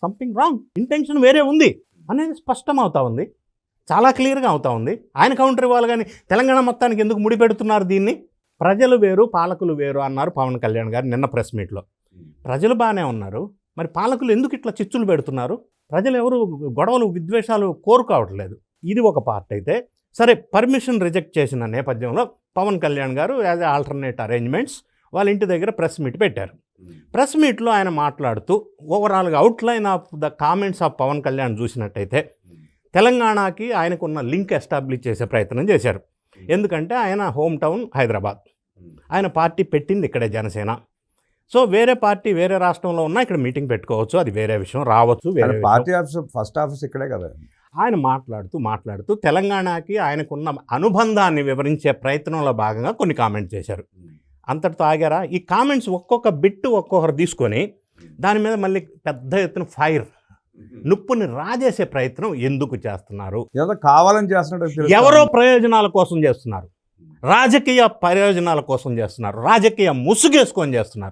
Something wrong, intention వేరే ఉంది అనేది స్పష్టం అవుతా ఉంది, చాలా క్లియర్గా అవుతా ఉంది. ఆయన కౌంటర్ ఇవ్వాలి కానీ తెలంగాణ మొత్తానికి ఎందుకు ముడిపెడుతున్నారు దీన్ని? ప్రజలు వేరు పాలకులు వేరు అన్నారు పవన్ కళ్యాణ్ గారు నిన్న ప్రెస్ మీట్లో. ప్రజలు బాగానే ఉన్నారు, మరి పాలకులు ఎందుకు ఇట్లా చిచ్చులు పెడుతున్నారు? ప్రజలు ఎవరు గొడవలు విద్వేషాలు కోరుకోవట్లేదు. ఇది ఒక పార్ట్ అయితే సరే. పర్మిషన్ రిజెక్ట్ చేసిన నేపథ్యంలో పవన్ కళ్యాణ్ గారు యాజ్ ఆల్టర్నేట్ అరేంజ్మెంట్స్ వాళ్ళ ఇంటి దగ్గర ప్రెస్ మీట్ పెట్టారు. ప్రెస్ మీట్లో ఆయన మాట్లాడుతూ ఓవరాల్గా outline of the comments of Pawan Kalyan చూసినట్టయితే తెలంగాణకి ఆయనకున్న లింక్ ఎస్టాబ్లిష్ చేసే ప్రయత్నం చేశారు. ఎందుకంటే ఆయన హోమ్ టౌన్ హైదరాబాద్, ఆయన పార్టీ పెట్టింది ఇక్కడే జనసేన. సో వేరే పార్టీ వేరే రాష్ట్రంలో ఉన్నా ఇక్కడ మీటింగ్ పెట్టుకోవచ్చు, అది వేరే విషయం, రావచ్చు. వేరే పార్టీ ఆఫీస్ ఫస్ట్ ఆఫీస్ ఇక్కడే కదా. ఆయన మాట్లాడుతూ తెలంగాణకి ఆయనకున్న అనుబంధాన్ని వివరించే ప్రయత్నంలో భాగంగా కొన్ని కామెంట్స్ చేశారు. అంతటితో ఆగారా? ఈ కామెంట్స్ ఒక్కొక్క బిట్టు ఒక్కొక్కరు తీసుకొని దాని మీద మళ్ళీ పెద్ద ఎత్తున ఫైర్, నిప్పుని రాజేసే ప్రయత్నం ఎందుకు చేస్తున్నారు? ఏదో కావాలని చేస్తున్నట్టు, ఎవరో ప్రయోజనాల కోసం చేస్తున్నారు, రాజకీయ ప్రయోజనాల కోసం చేస్తున్నారు, రాజకీయ ముసుగేసుకొని చేస్తున్నారు.